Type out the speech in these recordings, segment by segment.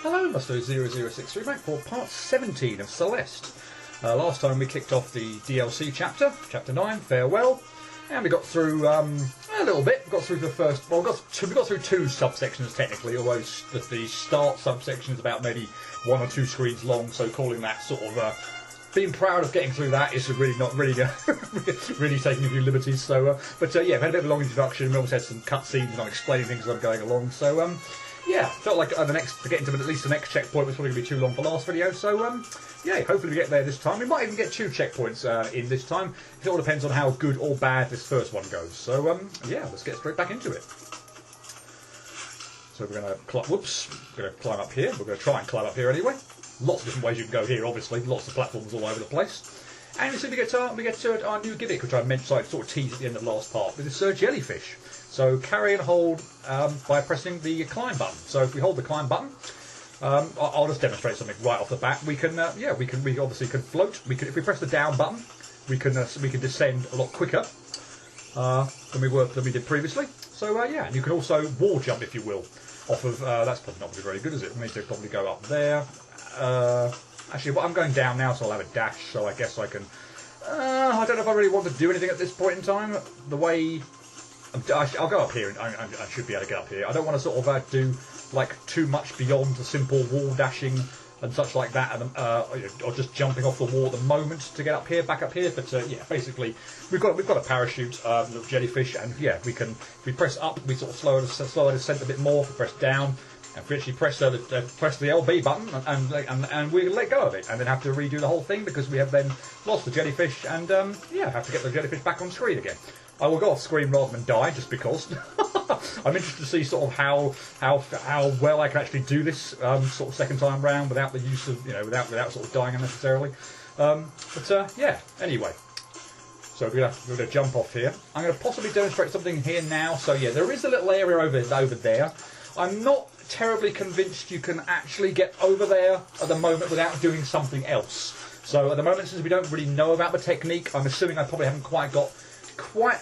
Hello, Musto0063, mate, for part 17 of Celeste. Last time we kicked off the DLC chapter, chapter 9, Farewell, and we got through a little bit. We got through the first, well, we got through two subsections technically, although the start subsection is about maybe 1 or 2 screens long, so calling that sort of being proud of getting through that is really not really really taking a few liberties. So, yeah, we had a bit of a long introduction. We also had some cutscenes and I'm explaining things as I'm going along. So, yeah, felt like to get into at least the next checkpoint was probably going to be too long for last video. So, yeah, hopefully we get there this time. We might even get 2 checkpoints in this time. It all depends on how good or bad this first one goes. So, yeah, let's get straight back into it. So we're going to climb up here. We're going to try and climb up here anyway. Lots of different ways you can go here, obviously. Lots of platforms all over the place. And we get to our new gimmick, which I mentioned, so I sort of teased at the end of the last part, with this jellyfish. So carry and hold by pressing the climb button. So if we hold the climb button, I'll just demonstrate something right off the bat. We obviously can float. If we press the down button, we can descend a lot quicker than we did previously. So yeah, and you can also wall jump if you will off of. That's probably not very good, is it? We need to probably go up there. Actually, well, I'm going down now, so I'll have a dash. So I guess I can. I don't know if I really want to do anything at this point in time. The way I'll go up here, and I should be able to get up here. I don't want to sort of do like too much beyond the simple wall dashing and such like that, and or just jumping off the wall at the moment to get up here, back up here. But yeah, basically we've got a parachute, little jellyfish, and yeah, we can. If we press up, we sort of slow the descent a bit more. If we press down, and if we actually press the LB button and we let go of it, and then have to redo the whole thing because we have then lost the jellyfish, and yeah, have to get the jellyfish back on screen again. I will go off screen rather than die, just because. I'm interested to see sort of how well I can actually do this sort of second time round without the use of without sort of dying unnecessarily. Yeah. Anyway, so we're gonna jump off here. I'm gonna possibly demonstrate something here now. So yeah, there is a little area over there. I'm not terribly convinced you can actually get over there at the moment without doing something else. So at the moment, since we don't really know about the technique, I'm assuming I probably haven't quite got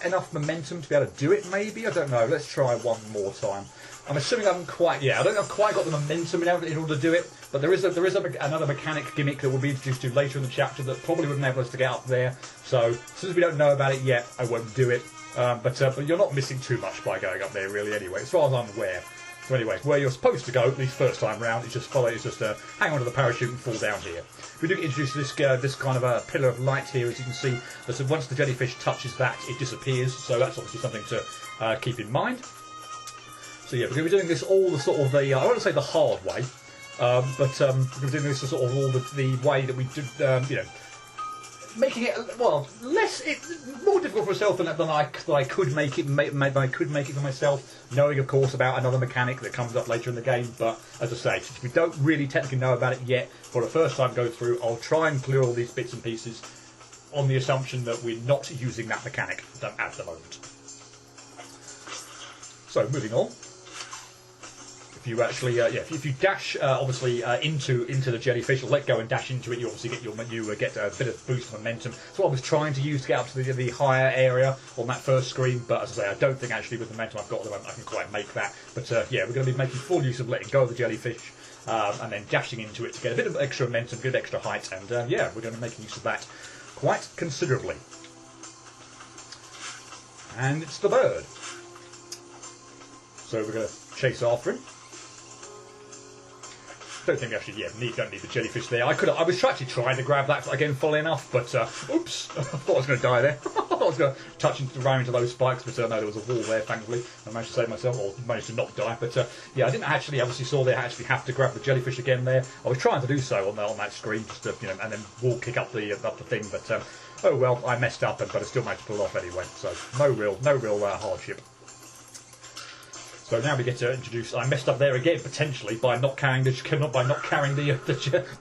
enough momentum to be able to do it. Maybe, I don't know. Let's try one more time. I'm assuming I haven't quite. Yeah, I don't have quite got the momentum in order to do it. But there is another mechanic gimmick that will be introduced to later in the chapter that probably would enable us to get up there. So since we don't know about it yet, I won't do it. But you're not missing too much by going up there, really. Anyway, as far as I'm aware. So anyway, where you're supposed to go, at least first time round, is just hang on to the parachute and fall down here. We do get introduced to this kind of a pillar of light here, as you can see. So once the jellyfish touches that, it disappears. So that's obviously something to keep in mind. So yeah, we're going to be doing this all the sort of I won't say the hard way, but we're going to be doing this sort of all the way that we do, making it more difficult for myself than I could make it. I could make it for myself, knowing of course about another mechanic that comes up later in the game. But as I say, since we don't really technically know about it yet, for the first time go through, I'll try and clear all these bits and pieces on the assumption that we're not using that mechanic at the moment. So moving on. If you actually, if you dash obviously into the jellyfish, or let go and dash into it, you obviously get a bit of boost of momentum. That's what I was trying to use to get up to the higher area on that first screen. But as I say, I don't think actually with the momentum I've got at the moment I can quite make that. But yeah, we're going to be making full use of letting go of the jellyfish and then dashing into it to get a bit of extra momentum, a bit of extra height, and yeah, we're going to be making use of that quite considerably. And it's the bird. So we're going to chase after him. Don't think actually, don't need the jellyfish there. I was actually trying to grab that again, funnily enough, but oops, I thought I was going to die there. I thought I was going to touch into those spikes, but no, there was a wall there. Thankfully, I managed to save myself, or managed to not die. But yeah, I didn't actually obviously saw they actually have to grab the jellyfish again there. I was trying to do so on that screen, just to, and then wall kick up the thing. But oh well, I messed up, but I still managed to pull it off anyway. So no real hardship. So now we get to introduce. I messed up there again potentially by not carrying the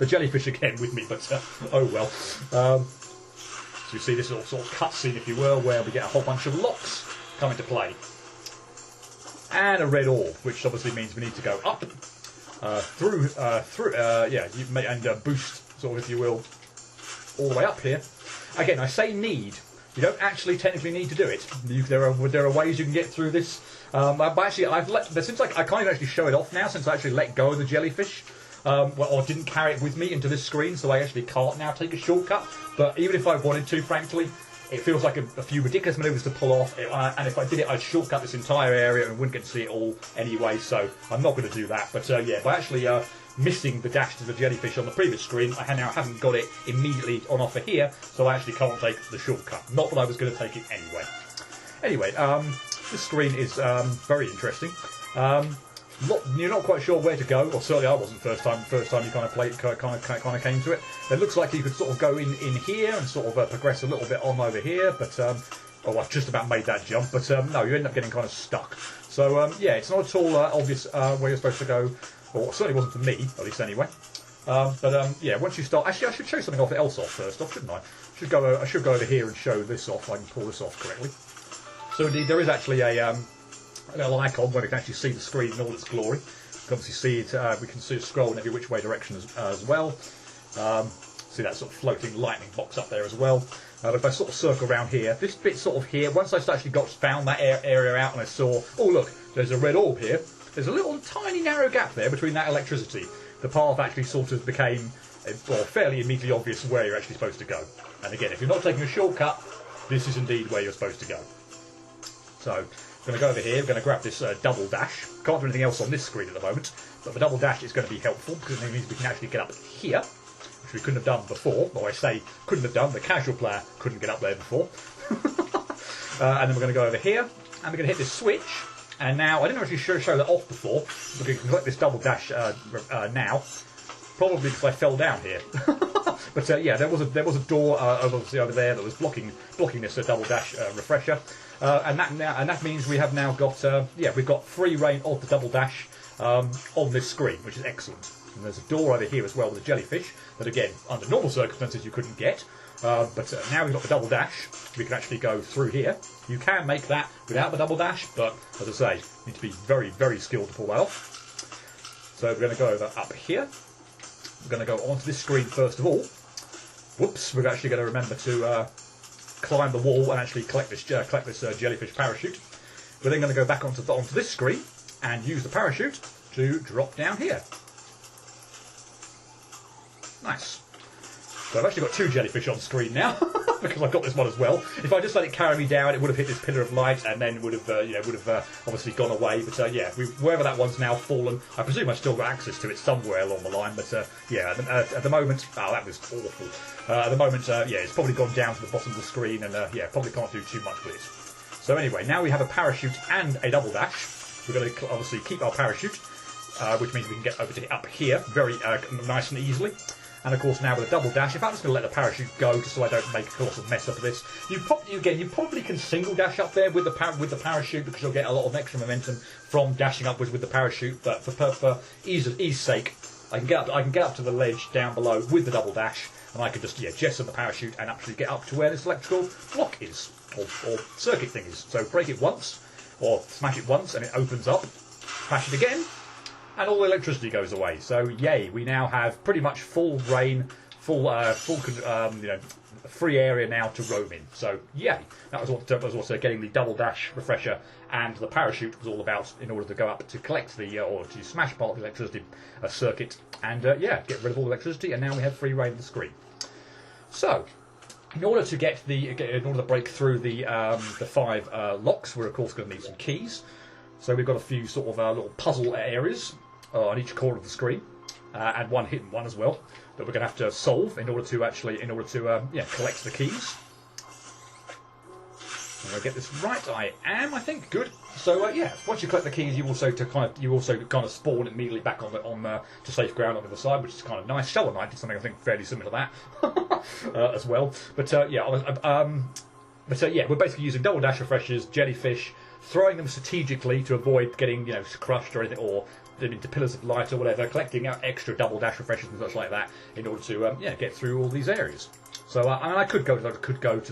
jellyfish again with me, but oh well. So you see this little sort of cutscene, if you will, where we get a whole bunch of locks come into play, and a red orb, which obviously means we need to go up through and boost, sort of, if you will, all the way up here. Again, I say need. You don't actually technically need to do it. There are ways you can get through this. But actually, since I can't even actually show it off now, since I actually let go of the jellyfish. well, I didn't carry it with me into this screen, so I actually can't now take a shortcut. But even if I wanted to, frankly, it feels like a few ridiculous manoeuvres to pull off, and if I did it, I'd shortcut this entire area and wouldn't get to see it all anyway, so I'm not going to do that. But yeah, by actually missing the dash to the jellyfish on the previous screen, I now haven't got it immediately on offer here, so I actually can't take the shortcut. Not that I was going to take it anyway. Anyway, this screen is very interesting. You're not quite sure where to go, or certainly I wasn't first time you kind of came to it. It looks like you could sort of go in here and sort of progress a little bit on over here, but oh, I've just about made that jump, but no, you end up getting kind of stuck. So yeah, it's not at all obvious where you're supposed to go, or it certainly wasn't for me, at least anyway. But yeah, once you start, actually I should show something else off first off, shouldn't I? I should go over here and show this off. I can pull this off correctly. So indeed, there is actually a little icon where we can actually see the screen in all its glory. You can obviously see it. We can see it scroll in every which way direction as well. See that sort of floating lightning box up there as well. But if I sort of circle around here, this bit sort of here, once I actually found that area out and I saw, oh look, there's a red orb here. There's a little tiny narrow gap there between that electricity. The path actually sort of became, well, fairly immediately obvious where you're actually supposed to go. And again, if you're not taking a shortcut, this is indeed where you're supposed to go. So, I'm going to go over here, we're going to grab this double dash. Can't do anything else on this screen at the moment, but the double dash is going to be helpful because it means we can actually get up here, which we couldn't have done before. Well, I say couldn't have done, the casual player couldn't get up there before. And then we're going to go over here, and we're going to hit this switch. And now, I didn't actually show that off before, but we can collect this double dash now, probably because I fell down here. But yeah, there was a door obviously over there that was blocking this double dash refresher. And that means we have now got we've got free reign of the double dash on this screen, which is excellent. And there's a door over here as well with a jellyfish that again under normal circumstances you couldn't get, but now we've got the double dash. We can actually go through here. You can make that without the double dash, but as I say, you need to be very, very skilled to pull that off. So we're going to go over up here. We're going to go onto this screen first of all. Whoops! We're actually going to remember to climb the wall and actually collect this jellyfish parachute. We're then going to go back onto this screen and use the parachute to drop down here. Nice. So I've actually got two jellyfish on screen now because I've got this one as well. If I just let it carry me down, it would have hit this pillar of light and then would have obviously gone away. But yeah, wherever that one's now fallen, I presume I've still got access to it somewhere along the line. But yeah, at the moment, oh, that was awful. At the moment, yeah, it's probably gone down to the bottom of the screen, and yeah, probably can't do too much with it. So anyway, now we have a parachute and a double dash. We're going to obviously keep our parachute, which means we can get over to up here very nice and easily. And of course now with a double dash, in fact I'm just going to let the parachute go just so I don't make a colossal mess up of this. You probably can single dash up there with the parachute because you'll get a lot of extra momentum from dashing upwards with the parachute. But for ease sake, I can get up to the ledge down below with the double dash, and I can just jettison the parachute and actually get up to where this electrical block is or circuit thing is. So break it once or smash it once and it opens up. Smash it again. And all the electricity goes away. So yay, we now have pretty much full reign, full free area now to roam in. So yay, that was also getting the double dash refresher and the parachute was all about in order to go up to collect the or to smash part of the electricity circuit and yeah, get rid of all the electricity. And now we have free reign of the screen. So in order to break through the 5 locks, we're of course going to need some keys. So we've got a few sort of little puzzle areas on each corner of the screen, and one hidden one as well that we're going to have to solve in order to collect the keys. I'm going to get this right. I think good. So yeah, once you collect the keys, you also kind of spawn immediately back on to safe ground on the other side, which is kind of nice. Shovel Knight did something I think fairly similar to that as well. But yeah, we're basically using double dash refreshers, jellyfish, throwing them strategically to avoid getting crushed or anything, or into pillars of light or whatever, collecting out extra double dash refreshers and such like that in order to get through all these areas. So I could go to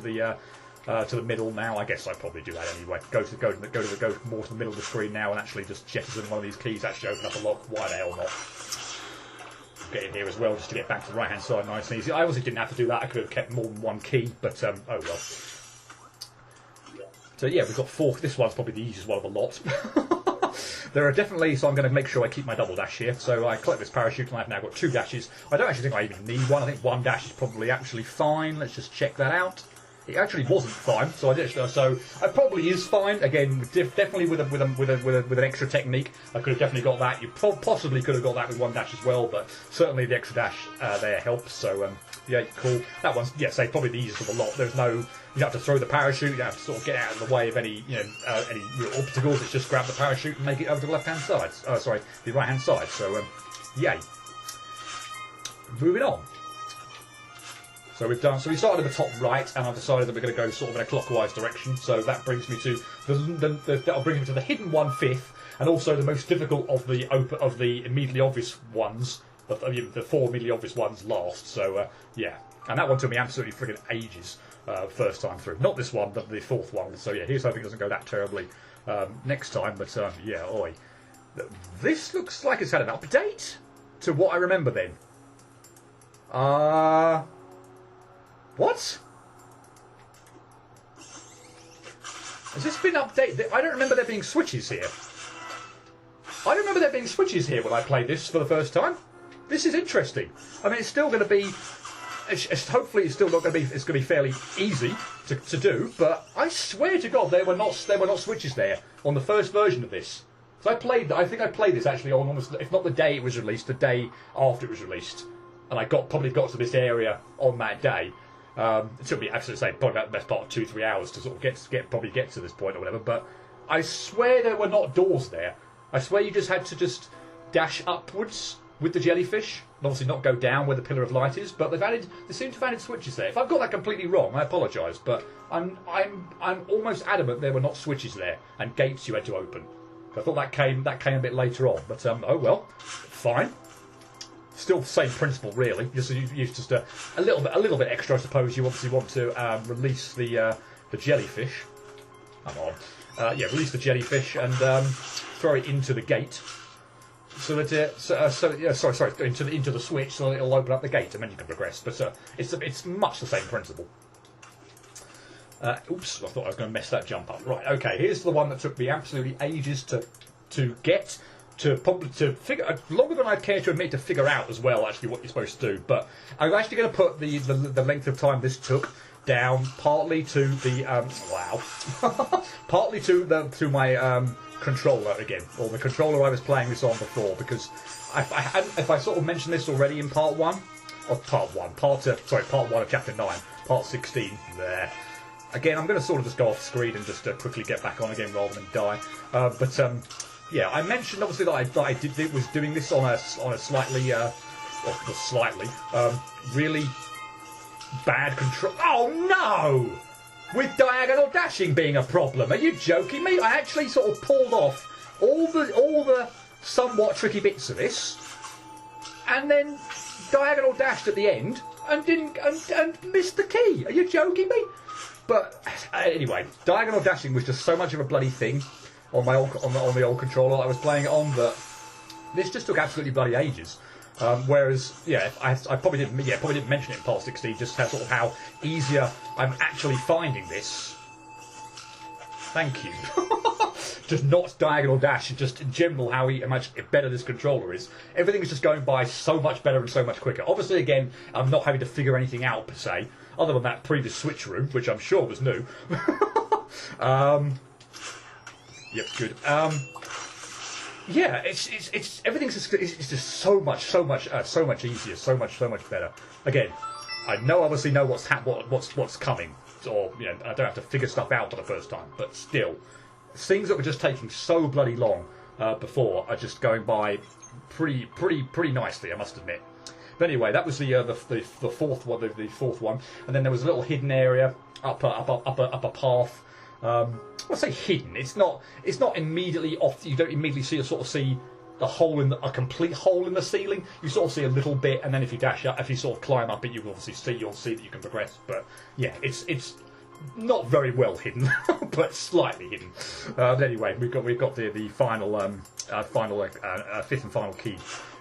the middle now. I guess I'd probably do that anyway. Go more to the middle of the screen now and actually just jettison one of these keys, actually open up a lock. Why the hell not? Get in here as well just to get back to the right hand side nice and easy. I obviously didn't have to do that. I could have kept more than one key, but oh well. So yeah, we've got 4. This one's probably the easiest one of the lot. There are definitely, so I'm going to make sure I keep my double dash here. So I collect this parachute and I've now got 2 dashes. I don't actually think I even need one. I think 1 dash is probably actually fine. Let's just check that out. It actually wasn't fine, so it probably is fine. Again, definitely with an extra technique, I could have definitely got that. You possibly could have got that with 1 dash as well, but certainly the extra dash there helps. So yeah, cool. That one's say probably the easiest of the lot. There's no, you don't have to throw the parachute. You don't have to sort of get out of the way of any any obstacles. It's just grab the parachute and make it over to the left hand side. Sorry, the right hand side. So yay. Moving on. So we started at the top right, and I've decided that we're going to go sort of in a clockwise direction. So that brings me to that'll bring me to the hidden 1/5, and also the most difficult of the immediately obvious ones, the 4 immediately obvious ones last. So yeah, and that one took me absolutely friggin' ages first time through. Not this one, but the 4th one. So yeah, here's hoping it doesn't go that terribly next time. But yeah, oi, this looks like it's had an update to what I remember then. What? Has this been updated? I don't remember there being switches here. I don't remember there being switches here when I played this for the first time. This is interesting. I mean, it's still going to be... hopefully it's still not going to be... It's going to be fairly easy to do, but I swear to God there were not switches there on the first version of this. So I think I played this actually on almost... If not the day it was released, the day after it was released. And I probably got to this area on that day. It took me, absolutely say, probably about the best part of 2-3 hours to sort of get to this point or whatever. But I swear there were not doors there. I swear you just had to just dash upwards with the jellyfish, and obviously not go down where the pillar of light is. But they seem to have added switches there. If I've got that completely wrong, I apologise. But I'm almost adamant there were not switches there and gates you had to open. I thought that came a bit later on. But oh well, fine. Still the same principle, really. Just a little bit extra, I suppose. You obviously want to release the jellyfish. Come on, release the jellyfish and throw it into the gate, so that into the switch, so that it'll open up the gate, and then you can progress. But it's much the same principle. Oops, I thought I was going to mess that jump up. Right, okay. Here's the one that took me absolutely ages to get. To figure, longer than I'd care to admit, to figure out as well actually what you're supposed to do. But I'm actually going to put the length of time this took down partly to the partly to my controller again, or the controller I was playing this on before, because if I sort of mentioned this already in part 1 of part 1 of chapter 9, part 16 there. Again, I'm going to sort of just go off screen and just quickly get back on again rather than die. Yeah, I mentioned obviously that I was doing this on a slightly, really bad control. Oh no! With diagonal dashing being a problem, are you joking me? I actually sort of pulled off all the somewhat tricky bits of this, and then diagonal dashed at the end and missed the key. Are you joking me? But anyway, diagonal dashing was just so much of a bloody thing on the old controller I was playing it on that this just took absolutely bloody ages. Whereas, yeah, I probably didn't mention it in part 16, just how easier I'm actually finding this. Thank you. Just not diagonal dash, just in general how much better this controller is. Everything is just going by so much better and so much quicker. Obviously, again, I'm not having to figure anything out per se, other than that previous switch room, which I'm sure was new. Yep, good. Yeah, it's everything's just so much easier, so much better. Again, I obviously know what's coming, or I don't have to figure stuff out for the first time. But still, things that were just taking so bloody long before are just going by pretty nicely, I must admit. But anyway, that was the 4th one, and then there was a little hidden area up a path. I say hidden. It's not immediately off. You don't immediately see a complete hole in the ceiling. You sort of see a little bit, and then if you dash up, if you sort of climb up it, you'll see that you can progress. But yeah, it's not very well hidden, but slightly hidden. Anyway, we've got the final 5th and final key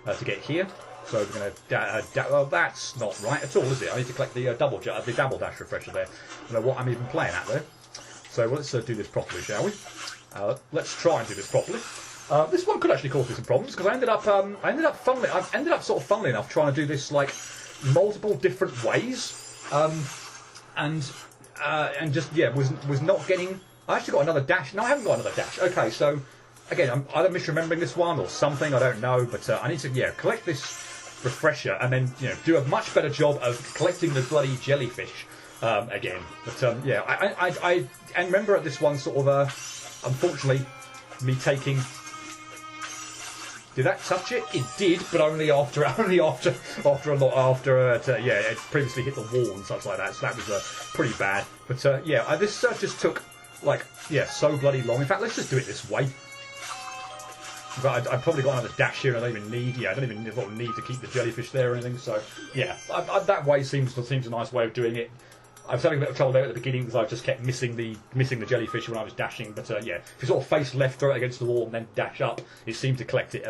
to get here. So we're going to... well, that's not right at all, is it? I need to collect the double dash refresher there. I don't know what I'm even playing at there. So let's do this properly, shall we? Let's try and do this properly. This one could actually cause me some problems because I ended up funnily enough trying to do this like multiple different ways, and just was not getting. I actually got another dash. No, I haven't got another dash. Okay, so again, I'm either misremembering this one or something. I don't know, but I need to collect this refresher and then do a much better job of collecting the bloody jellyfish again. But I remember at this one sort of unfortunately me taking. Did that touch it? It did, but only after it previously hit the wall and such like that. So that was pretty bad. But this just took so bloody long. In fact, let's just do it this way. But I've probably got another dash here. I don't even need. I don't even need to keep the jellyfish there or anything. So that way seems a nice way of doing it. I was having a bit of trouble there at the beginning because I just kept missing the jellyfish when I was dashing. But if you sort of face left, throw it against the wall, and then dash up, it seems to collect it.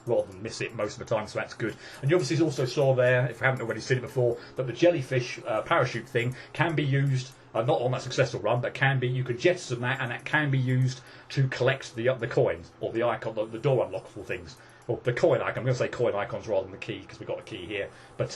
Rather than miss it most of the time. So that's good. And you obviously also saw there, if you haven't already seen it before, that the jellyfish parachute thing can be used. Not on that successful run, but you can jettison that, and that can be used to collect the coins or the icon, the door unlockable things, or the coin icon. I'm going to say coin icons rather than the key because we've got a key here. But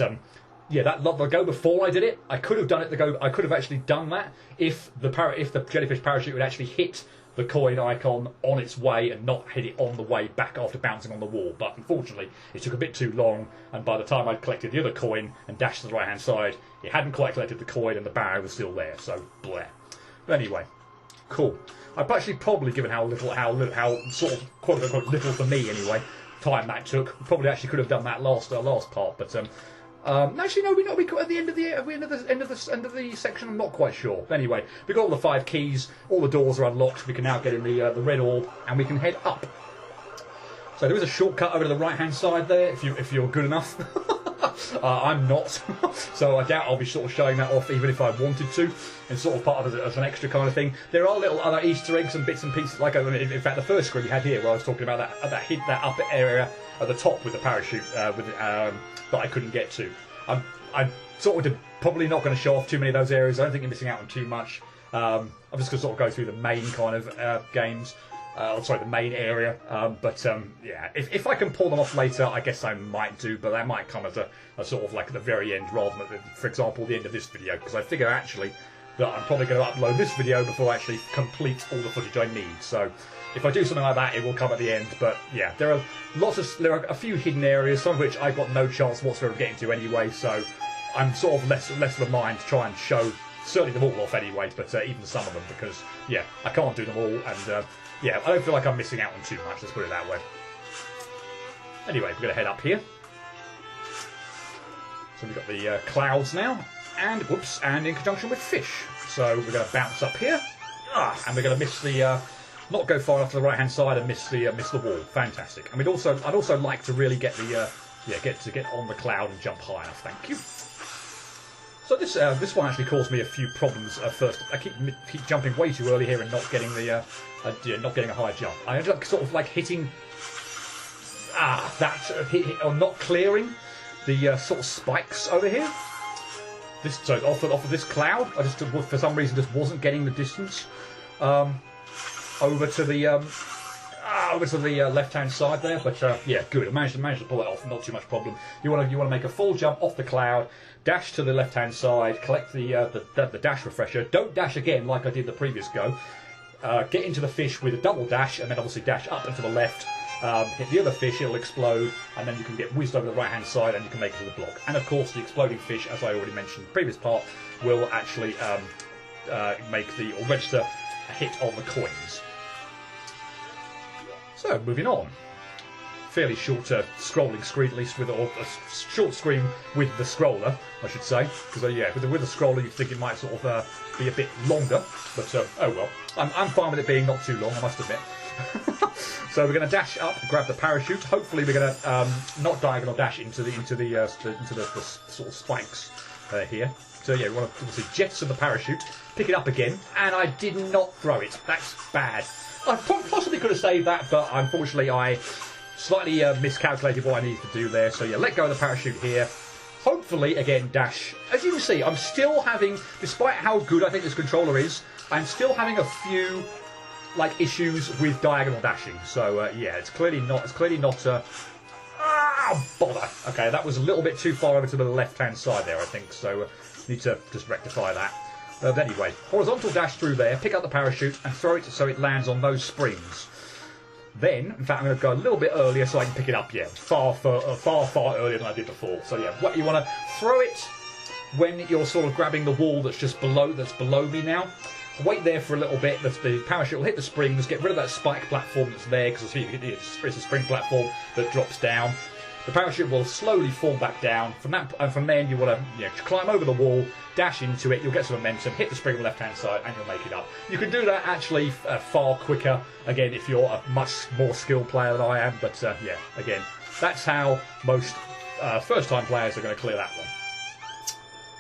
the go before I did it, I could have done it. I could have actually done that if the jellyfish parachute would actually hit the coin icon on its way and not hit it on the way back after bouncing on the wall. But unfortunately, it took a bit too long, and by the time I'd collected the other coin and dashed to the right-hand side, it hadn't quite collected the coin and the barrow was still there, so bleh. But anyway, cool. I've actually probably given how sort of quote-unquote little for me anyway, time that took. Probably actually could have done that last part, but actually, no, we got at the end of the section. I'm not quite sure. Anyway, we got all the 5 keys. All the doors are unlocked. We can now get in the red orb, and we can head up. So there is a shortcut over to the right-hand side there, if you're good enough. I'm not, so I doubt I'll be sort of showing that off, even if I wanted to, and sort of part of it as an extra kind of thing. There are little other Easter eggs and bits and pieces. In fact, the first screen you had here, where I was talking about that upper area at the top with the parachute, that I couldn't get to. I'm sort of probably not going to show off too many of those areas. I don't think you're missing out on too much. I'm just going to sort of go through the main kind of games. The main area. If I can pull them off later, I guess I might do, but that might come as a sort of like at the very end rather than, for example, the end of this video, because I figure actually that I'm probably going to upload this video before I actually complete all the footage I need. So if I do something like that, it will come at the end. But yeah, there are a few hidden areas, some of which I've got no chance whatsoever of getting to anyway. So I'm sort of less of a mind to try and show certainly them all off anyway, but even some of them, because I can't do them all, and I don't feel like I'm missing out on too much. Let's put it that way. Anyway, we're going to head up here. So we've got the clouds now, and in conjunction with fish. So we're going to bounce up here, and we're going to miss the. Not go far off to the right-hand side and miss the wall. Fantastic. And I'd also like to really get the get on the cloud and jump high enough. Thank you. So this one actually caused me a few problems at first. I keep jumping way too early here and not getting not getting a high jump. I ended up sort of like hitting or not clearing the sort of spikes over here. Off of this cloud, I just for some reason just wasn't getting the distance over to the left-hand side there, but good. I managed to pull it off. Not too much problem. You want to make a full jump off the cloud, dash to the left-hand side, collect the dash refresher. Don't dash again like I did the previous go. Get into the fish with a double dash, and then obviously dash up and to the left. Hit the other fish, it'll explode, and then you can get whizzed over the right-hand side, and you can make it to the block. And of course, the exploding fish, as I already mentioned in the previous part, will actually register a hit on the coins. So, moving on. Fairly short scrolling screen, at least, or a short screen with the scroller, I should say. Because, with the scroller, you'd think it might sort of be a bit longer. But, oh well. I'm fine with it being not too long, I must admit. So we're going to dash up, grab the parachute. Hopefully we're going to not diagonal dash into the sort of spikes here. So we want to obviously jettison the parachute, pick it up again, and I did not throw it. That's bad. I possibly could have saved that, but unfortunately I slightly miscalculated what I needed to do there. So let go of the parachute here. Hopefully, again, dash. As you can see, I'm still having, despite how good I think this controller is, I'm still having a few like issues with diagonal dashing. So yeah, it's clearly not. Bother. Okay, that was a little bit too far over to the left-hand side there, I think. So need to just rectify that. But anyway, horizontal dash through there, pick up the parachute and throw it so it lands on those springs. Then, in fact, I'm going to go a little bit earlier so I can pick it up. Yeah, far earlier than I did before. So yeah, what you want to throw it when you're sort of grabbing the wall that's just below me now. Wait there for a little bit. The parachute will hit the springs, get rid of that spike platform that's there because it's a spring platform that drops down. The parachute will slowly fall back down. From then you want to climb over the wall, dash into it. You'll get some momentum, hit the spring on the left-hand side, and you'll make it up. You can do that actually far quicker. Again, if you're a much more skilled player than I am. But yeah, again, that's how most first-time players are going to clear that one.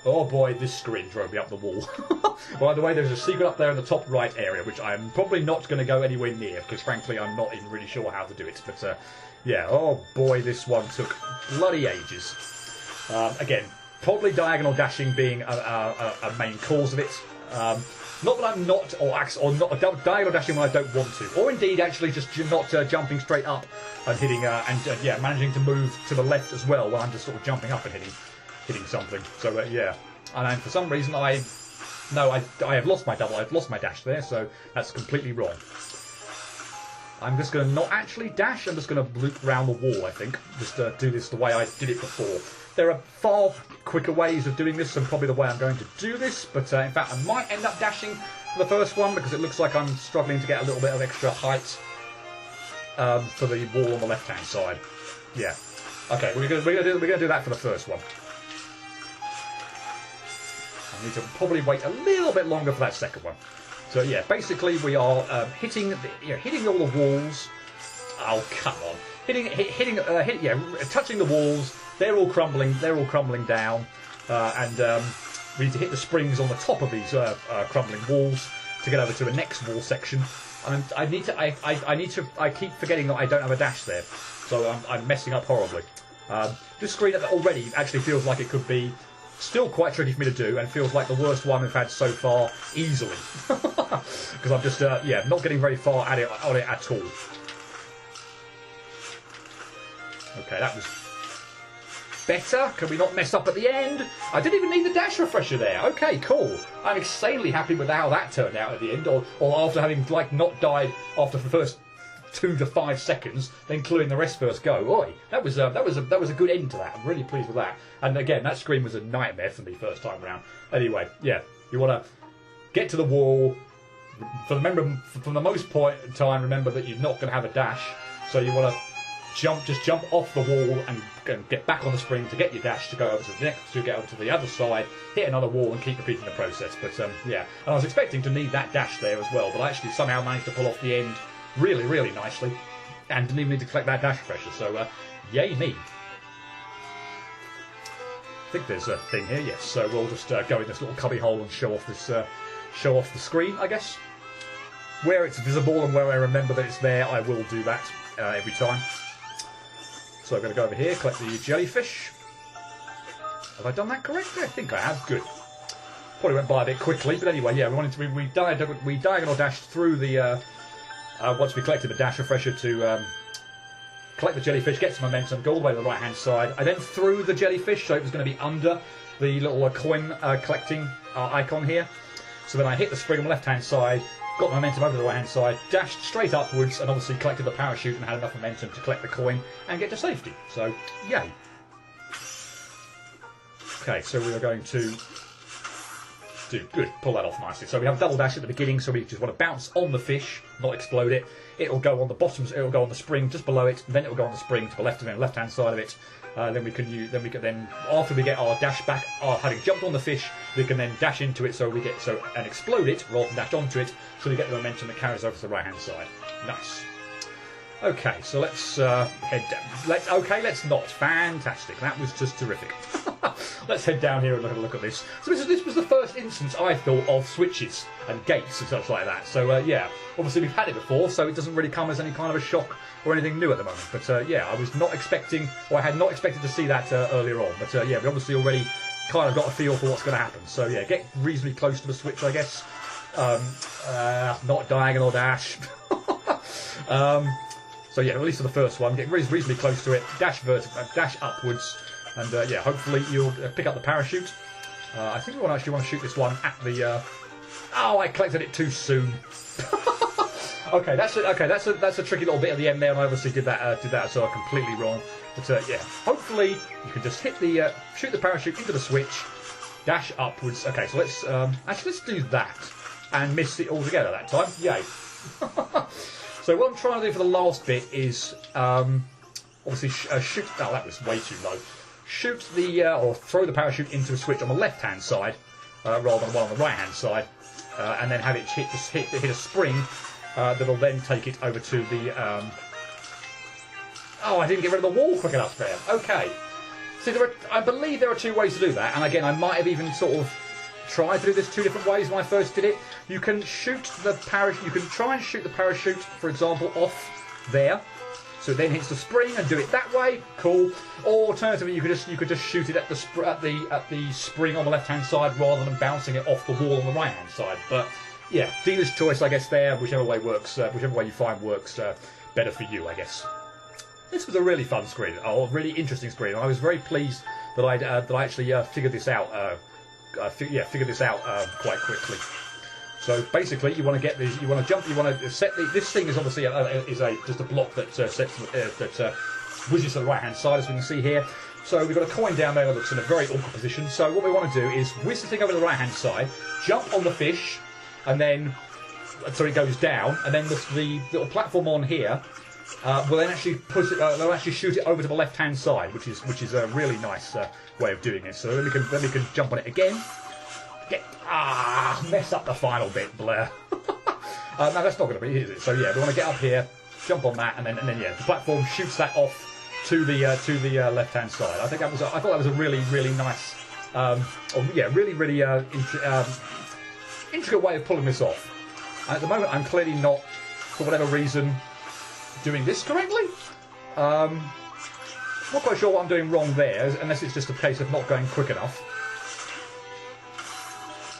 Oh boy, this screen drove me up the wall. By the way, there's a secret up there in the top right area, which I'm probably not going to go anywhere near, because frankly I'm not even really sure how to do it. But yeah, oh boy, this one took bloody ages. Again, probably diagonal dashing being a main cause of it. Not that I'm not, or not diagonal dashing when I don't want to, or indeed actually just not jumping straight up and hitting, yeah, managing to move to the left as well while I'm just sort of jumping up and hitting something. So yeah, and for some reason I have lost my double. I've lost my dash there, so that's completely wrong. I'm just going to not actually dash. I'm just going to loop around the wall. I think just do this the way I did it before. There are far quicker ways of doing this than probably the way I'm going to do this. But in fact, I might end up dashing for the first one because it looks like I'm struggling to get a little bit of extra height for the wall on the left-hand side. Yeah. Okay, we're gonna do that for the first one. I need to probably wait a little bit longer for that second one. So yeah, basically we are hitting all the walls. Oh come on, touching the walls. They're all crumbling down, and we need to hit the springs on the top of these crumbling walls to get over to the next wall section. And I keep forgetting that I don't have a dash there, so I'm messing up horribly. This screen already actually feels like it could be still quite tricky for me to do, and feels like the worst one we've had so far easily. Because I'm just not getting very far on it at all. Okay, that was better. Can we not mess up at the end? I didn't even need the dash refresher there. Okay, cool. I'm insanely happy with how that turned out at the end, or after having not died after the first 2 to 5 seconds, then clearing the rest first go. Oi, that was a good end to that. I'm really pleased with that. And again, that screen was a nightmare for me first time round. Anyway, yeah, you want to get to the wall. From the most point in time, remember that you're not going to have a dash, so you want to just jump off the wall and get back on the spring to get your dash to go over to the next, to get over to the other side, hit another wall and keep repeating the process. But yeah, and I was expecting to need that dash there as well, but I actually somehow managed to pull off the end really, really nicely, and didn't even need to collect that dash pressure. So yay me. I think there's a thing here, yes. So we'll just go in this little cubby hole and show off the screen, I guess. Where it's visible and where I remember that it's there, I will do that every time. So I'm going to go over here, collect the jellyfish. Have I done that correctly? I think I have. Good. Probably went by a bit quickly, but anyway, yeah, we diagonal dashed through the once we collected the dash refresher to collect the jellyfish, get some momentum, go all the way to the right hand side. I then threw the jellyfish, so it was going to be under the little coin collecting icon here. So then I hit the spring on the left hand side, got the momentum over to the right hand side, dashed straight upwards, and obviously collected the parachute and had enough momentum to collect the coin and get to safety. So yay. Okay, so we are going to pull that off nicely. So we have a double dash at the beginning, so we just want to bounce on the fish, not explode it. It'll go on the bottom, it'll go on the spring just below it, then it'll go on the spring to the left hand side of it. Then after we get our dash back, having jumped on the fish, we can then dash into it and explode it rather than dash onto it, so we get the momentum that carries over to the right hand side. Nice. Okay, so let's head down. Let's not. Fantastic. That was just terrific. Let's head down here and have a look at this. So this was the first instance I thought of switches and gates and such like that. So yeah, obviously we've had it before, so it doesn't really come as any kind of a shock or anything new at the moment. But yeah, I was not expecting, or I had not expected to see that earlier on. But yeah, we obviously already kind of got a feel for what's going to happen. So yeah, get reasonably close to the switch, I guess. Not diagonal dash. So yeah, at least for the first one, get reasonably close to it, dash upwards, and yeah, hopefully you'll pick up the parachute. I think we actually want to shoot this one at the. Oh, I collected it too soon. Okay, that's a tricky little bit at the end there, and I obviously did that so completely wrong. But yeah, hopefully you can just hit the shoot the parachute into the switch, dash upwards. Okay, so let's do that and miss it altogether that time. Yay! So what I'm trying to do for the last bit is obviously shoot. Oh, that was way too low. Shoot or throw the parachute into a switch on the left-hand side rather than one on the right-hand side, and then have it hit a spring that'll then take it over to the. Oh, I didn't get rid of the wall quick enough there. Okay, so I believe there are two ways to do that, and again, I might have even sort of tried to do this two different ways when I first did it. You can shoot the parachute. You can try and shoot the parachute, for example, off there. So it then hits the spring and do it that way. Cool. Or alternatively, you could just shoot it at the spring on the left hand side rather than bouncing it off the wall on the right hand side. But yeah, dealer's choice, I guess. There, whichever way works, whichever way you find works better for you, I guess. This was a really fun screen, a really interesting screen. And I was very pleased that I actually figured this out. Figured this out quite quickly. So basically, you want to get these. You want to jump. You want to set this thing is obviously just a block that whizzes to the right hand side, as we can see here. So we've got a coin down there that looks in a very awkward position. So what we want to do is whiz the thing over to the right hand side, jump on the fish, and then so it goes down, and then the little platform on here will then actually they'll actually shoot it over to the left hand side, which is a really nice way of doing it. So then we can jump on it again. Mess up the final bit, Blair. No, that's not going to be, is it? So yeah, we want to get up here, jump on that, and then yeah, the platform shoots that off to the left-hand side. I thought that was a really nice, really intricate way of pulling this off. And at the moment, I'm clearly not, for whatever reason, doing this correctly. Not quite sure what I'm doing wrong there, unless it's just a case of not going quick enough.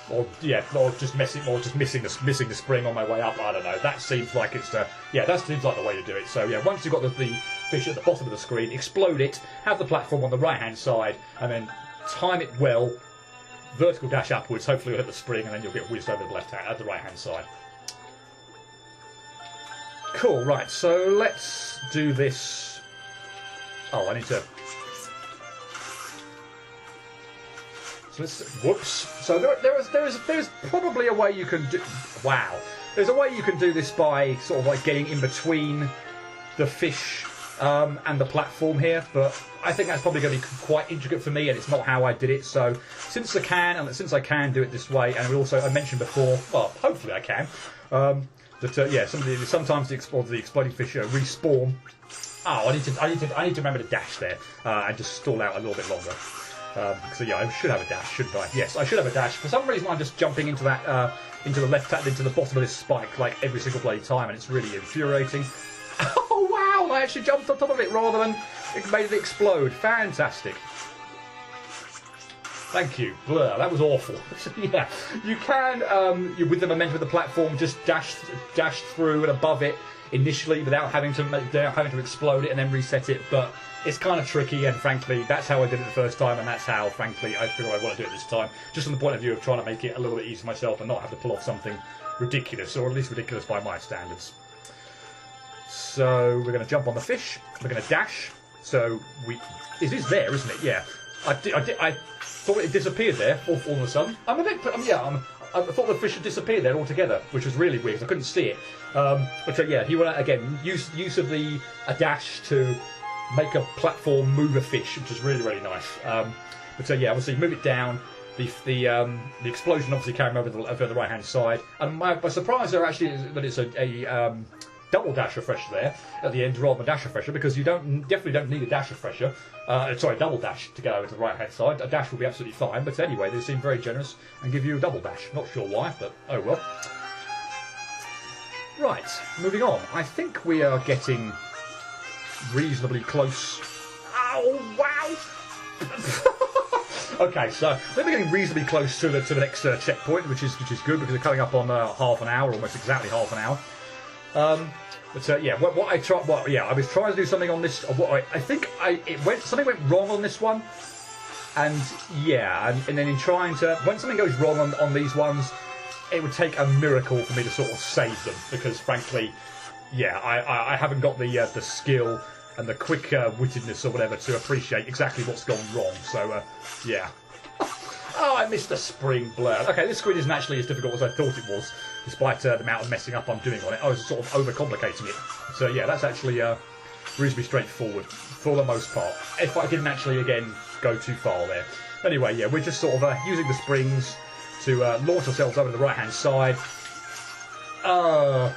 Or just missing the spring on my way up. I don't know. That seems like it's that seems like the way to do it. So yeah, once you've got the fish at the bottom of the screen, explode it, have the platform on the right hand side, and then time it well. Vertical dash upwards. Hopefully you'll hit the spring, and then you'll get whizzed over the right hand side. Cool. Right. So let's do this. Oh, I need to. Whoops. So there's probably a way you can do. Wow. There's a way you can do this by sort of like getting in between the fish and the platform here, but I think that's probably going to be quite intricate for me, and it's not how I did it. So since I can do it this way, and I mentioned before, well, hopefully I can. Sometimes the exploding fish respawn. Oh, I need to remember to dash there and just stall out a little bit longer. So yeah, I should have a dash, shouldn't I? Yes, I should have a dash. For some reason, I'm just jumping into that, into the bottom of this spike like every single bloody time, and it's really infuriating. Oh wow! I actually jumped on top of it rather than it made it explode. Fantastic. Thank you. Blur. That was awful. Yeah, you can with the momentum of the platform just dash through and above it initially without having to explode it and then reset it, but it's kind of tricky, and frankly, that's how I did it the first time, and that's how, frankly, I feel I want to do it this time. Just from the point of view of trying to make it a little bit easier for myself and not have to pull off something ridiculous, or at least ridiculous by my standards. So we're going to jump on the fish. We're going to dash. So it is there, isn't it? Yeah. I thought it disappeared there all of a sudden. I thought the fish had disappeared there altogether, which was really weird. I couldn't see it. But yeah, he will again use of a dash to make a platform move a fish, which is really nice. But yeah, obviously move it down. The explosion obviously came over the right hand side, and my surprise there actually is that it's a double dash refresher there at the end rather than dash refresher, because you definitely don't need a dash refresher. Double dash to get over to the right hand side. A dash will be absolutely fine, but anyway, they seem very generous and give you a double dash. Not sure why, but oh well. Right, moving on. I think we are getting reasonably close. Oh wow! Okay, so I think we're getting reasonably close to the next checkpoint, which is good because we're coming up on half an hour, almost exactly half an hour. But yeah, I was trying to do something on this. I think something went wrong on this one, and yeah, and then in trying to, when something goes wrong on these ones, it would take a miracle for me to sort of save them because, frankly, yeah, I haven't got the skill and the quick wittedness or whatever to appreciate exactly what's gone wrong. So yeah. Oh, I missed the spring blur. Okay, this screen isn't actually as difficult as I thought it was, despite the amount of messing up I'm doing on it. I was sort of overcomplicating it. So yeah, that's actually reasonably straightforward for the most part. If I didn't actually, again, go too far there. Anyway, yeah, we're just sort of using the springs to launch ourselves over the right-hand side. Oh,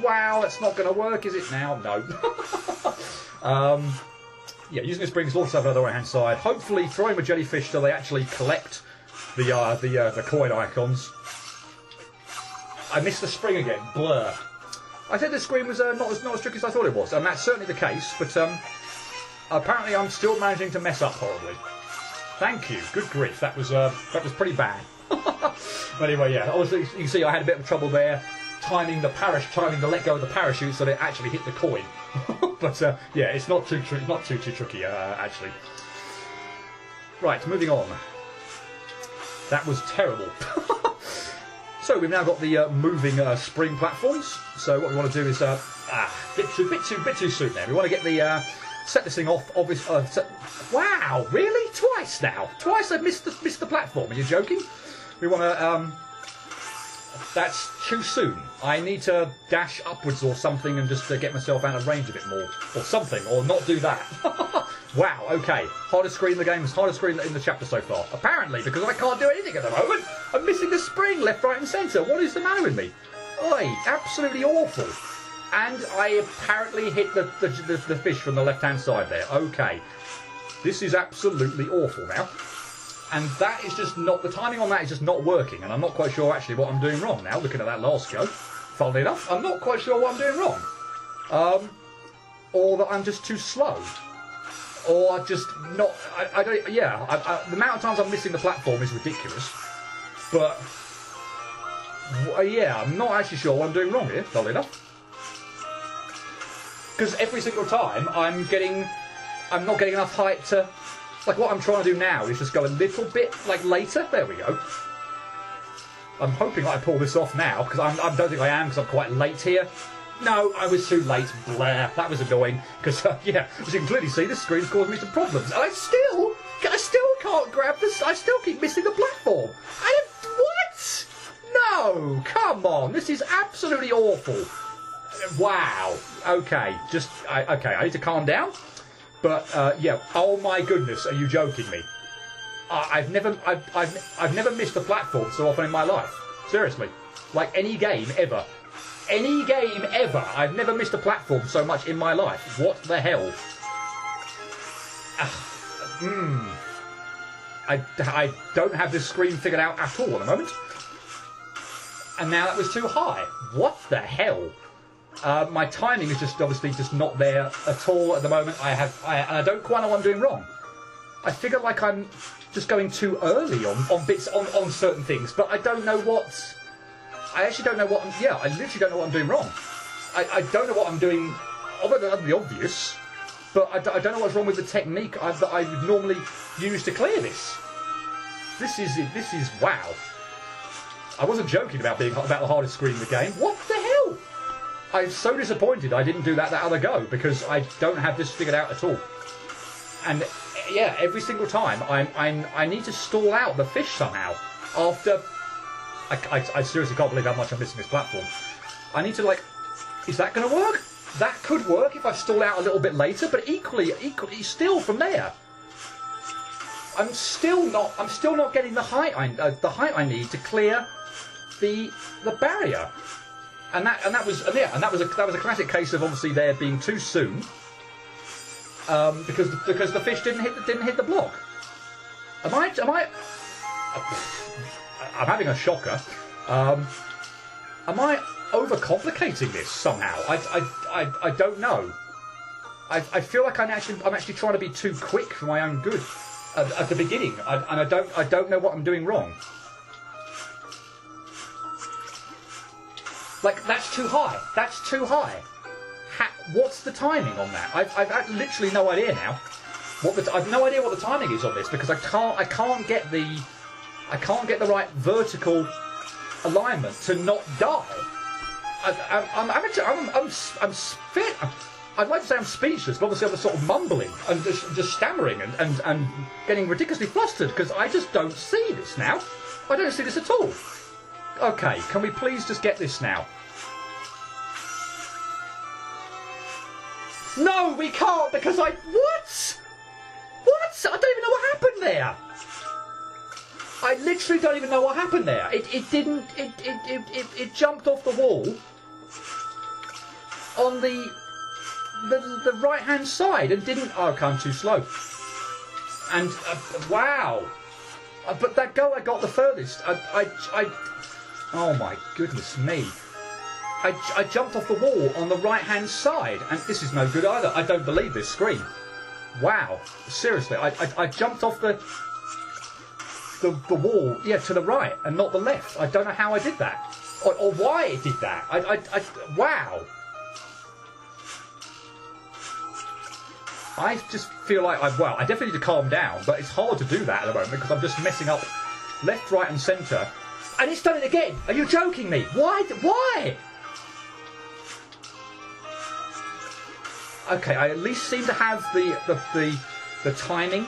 wow, that's not going to work, is it now? No. Yeah, using the springs, launch over the right-hand side. Hopefully throwing the jellyfish so they actually collect the coin icons. I missed the spring again. Blur. I said the screen was not as tricky as I thought it was, and that's certainly the case, but apparently I'm still managing to mess up horribly. Thank you. Good grief. That was pretty bad. But anyway, yeah, obviously you can see I had a bit of trouble there timing the let go of the parachute so that it actually hit the coin. But yeah, it's not too tricky actually. Right, moving on. That was terrible. So we've now got the moving spring platforms. So what we want to do is bit too soon there. We want to get the set this thing off. Wow, really? Twice now? Twice I've missed the platform. Are you joking? We want to. That's too soon. I need to dash upwards or something and just get myself out of range a bit more, or something, or not do that. Wow. Okay. Hardest screen in the game. Hardest screen in the chapter so far. Apparently, because I can't do anything at the moment. I'm missing the spring left, right, and centre. What is the matter with me? Oi, absolutely awful. And I apparently hit the fish from the left-hand side there. Okay. This is absolutely awful now. And that is just not, the timing on that is just not working, and I'm not quite sure actually what I'm doing wrong now, looking at that last go. Funnily enough, I'm not quite sure what I'm doing wrong. Or that I'm just too slow. Or just not, I don't, yeah, the amount of times I'm missing the platform is ridiculous. But, yeah, I'm not actually sure what I'm doing wrong here, funnily enough. Because every single time I'm not getting enough height to, like what I'm trying to do now is just go a little bit like later. There we go. I'm hoping I pull this off now because I don't think I am because I'm quite late here. No, I was too late. Blair. That was annoying because yeah, as you can clearly see, this screen's causing me some problems, and I still can't grab this. I still keep missing the platform. What? No, come on. This is absolutely awful. Wow. Okay, okay. I need to calm down. But yeah, oh my goodness, are you joking me? I've never missed a platform so often in my life. Seriously, like any game ever, I've never missed a platform so much in my life. What the hell? I don't have this screen figured out at all at the moment. And now that was too high. What the hell? My timing is just obviously just not there at all at the moment. I don't quite know what I'm doing wrong. I figure like I'm just going too early on bits on certain things, but I don't know what. I actually don't know what. I literally don't know what I'm doing wrong. I don't know what I'm doing other than the obvious, but I don't know what's wrong with the technique that I would normally use to clear this. This is wow. I wasn't joking about the hardest screen in the game. What the hell? I'm so disappointed I didn't do that other go because I don't have this figured out at all. And yeah, every single time I need to stall out the fish somehow. After I seriously can't believe how much I'm missing this platform. I need to like, is that going to work? That could work if I stall out a little bit later, but equally still from there. I'm still not getting the height I need to clear the barrier. And that was a classic case of obviously there being too soon, because the fish didn't hit the block. I'm having a shocker. Am I overcomplicating this somehow? I don't know. I feel like I'm actually trying to be too quick for my own good. at the beginning, and I don't know what I'm doing wrong. Like, that's too high. That's too high. What's the timing on that? I've literally no idea now. I've no idea what the timing is on this because I can't get the right vertical alignment to not die. I'd like to say I'm speechless, but obviously I'm sort of mumbling and just stammering and getting ridiculously flustered because I just don't see this now. I don't see this at all. Okay, can we please just get this now? No, we can't because what? What? I don't even know what happened there. I literally don't even know what happened there. It jumped off the wall on the right hand side and didn't. Oh, okay, I'm too slow. And wow. But that go I got the furthest. Oh my goodness me. I jumped off the wall on the right hand side and this is no good either. I don't believe this screen. Wow. Seriously, I jumped off the wall, yeah, to the right and not the left. I don't know how I did that. Or why it did that. Wow. I just feel like I definitely need to calm down, but it's hard to do that at the moment because I'm just messing up left, right and centre. And it's done it again! Are you joking me? Why? Okay, I at least seem to have the timing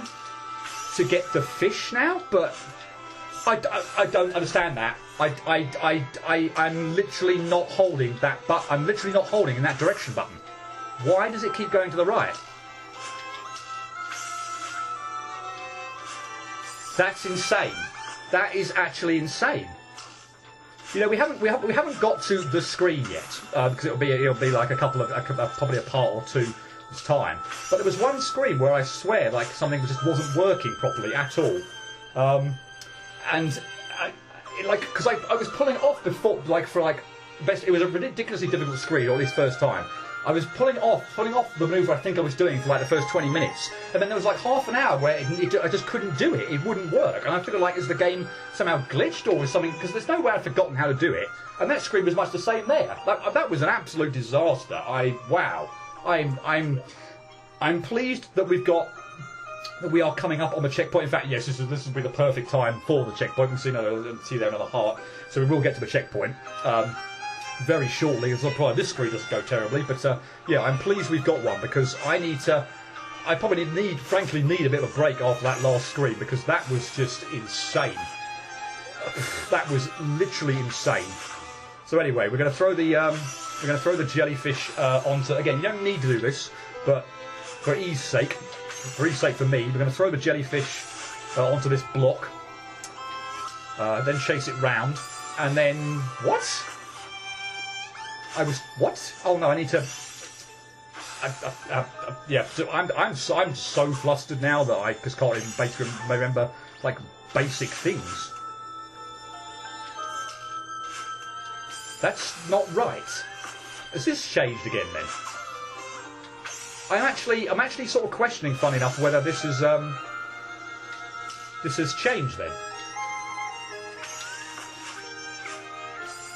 to get the fish now, but I don't understand that. I'm literally not holding that I'm literally not holding in that direction button. Why does it keep going to the right? That's insane. That is actually insane. You know, we haven't got to the screen yet because it'll be like probably a part or two's time. But there was one screen where I swear like something just wasn't working properly at all, and because I was pulling off before it was a ridiculously difficult screen, or at least first time. I was pulling off the manoeuvre I think I was doing for like the first 20 minutes, and then there was like half an hour where I just couldn't do it. It wouldn't work, and I feel like is the game somehow glitched or was something? Because there's no way I'd forgotten how to do it, and that screen was much the same there. That was an absolute disaster. I'm pleased that we are coming up on the checkpoint. In fact, yes, this will be the perfect time for the checkpoint. You can see there another heart, so we will get to the checkpoint. Very shortly, as probably this screen doesn't go terribly, but yeah, I'm pleased we've got one because I probably frankly need a bit of a break after that last screen because that was just insane. That was literally insane. So anyway, we're going to throw the jellyfish onto. Again, you don't need to do this, but for ease sake for me, we're going to throw the jellyfish onto this block, then chase it round, and then what? What? Oh no! I need to. Yeah. So I'm so flustered now that I just can't even basically remember like basic things. That's not right. Has this changed again then? I'm actually sort of questioning, fun enough, whether this has changed then.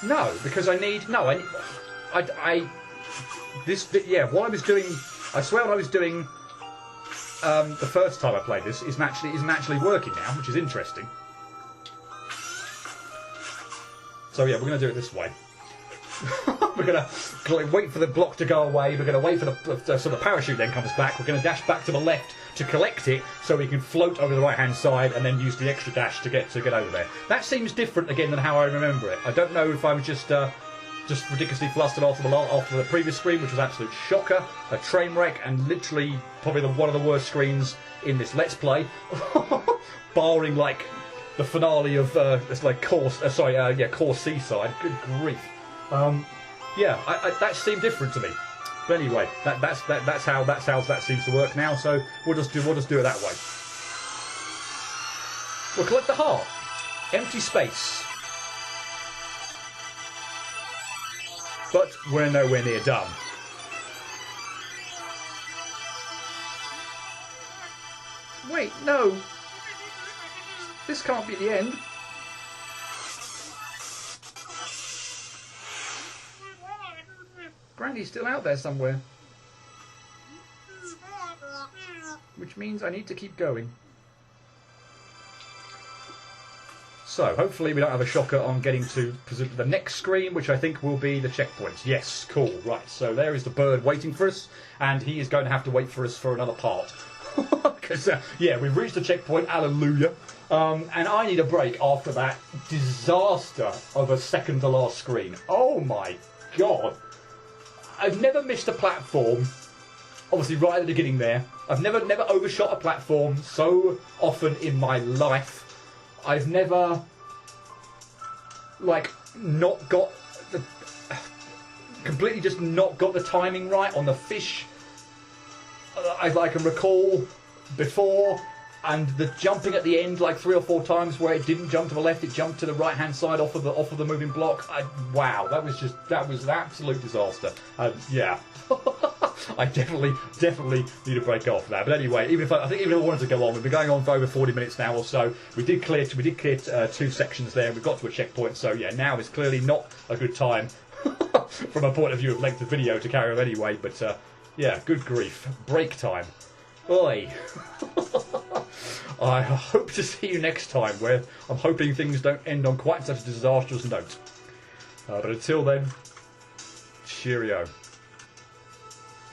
No, because what I was doing, I swear what I was doing the first time I played this isn't actually working now, which is interesting. So yeah, we're going to do it this way. We're going to wait for the block to go away, we're going to wait for so the parachute then comes back, we're going to dash back to the left to collect it so we can float over the right hand side and then use the extra dash to get over there. That seems different again than how I remember it. I don't know if I was just ridiculously flustered after the previous screen, which was an absolute shocker, a train wreck, and literally probably one of the worst screens in this Let's Play, barring like the finale of it's like Course Seaside. Good grief. That seemed different to me. But anyway, that's how that seems to work now. So we'll just do it that way. We'll collect the heart. Empty space. But we're nowhere near done. Wait, no. This can't be the end. Granny's still out there somewhere. Which means I need to keep going. So, hopefully we don't have a shocker on getting to the next screen, which I think will be the checkpoints. Yes, cool, right. So there is the bird waiting for us, and he is going to have to wait for us for another part. Because, yeah, we've reached the checkpoint, hallelujah. And I need a break after that disaster of a second to last screen. Oh my god. I've never missed a platform, obviously right at the beginning there. I've never overshot a platform so often in my life. I've never, like, not got the... completely just not got the timing right on the fish. I can recall before, and the jumping at the end like 3 or 4 times where it didn't jump to the left, it jumped to the right hand side off of the moving block. Wow, that was an absolute disaster. Yeah. I definitely need to break off that. But anyway, even if I wanted to go on, we've been going on for over 40 minutes now or so. We did clear 2 sections there. We've got to a checkpoint, so yeah, now is clearly not a good time from a point of view of length of video to carry on anyway. But yeah, good grief, break time. Oi. I hope to see you next time, where I'm hoping things don't end on quite such a disastrous note. But until then, cheerio.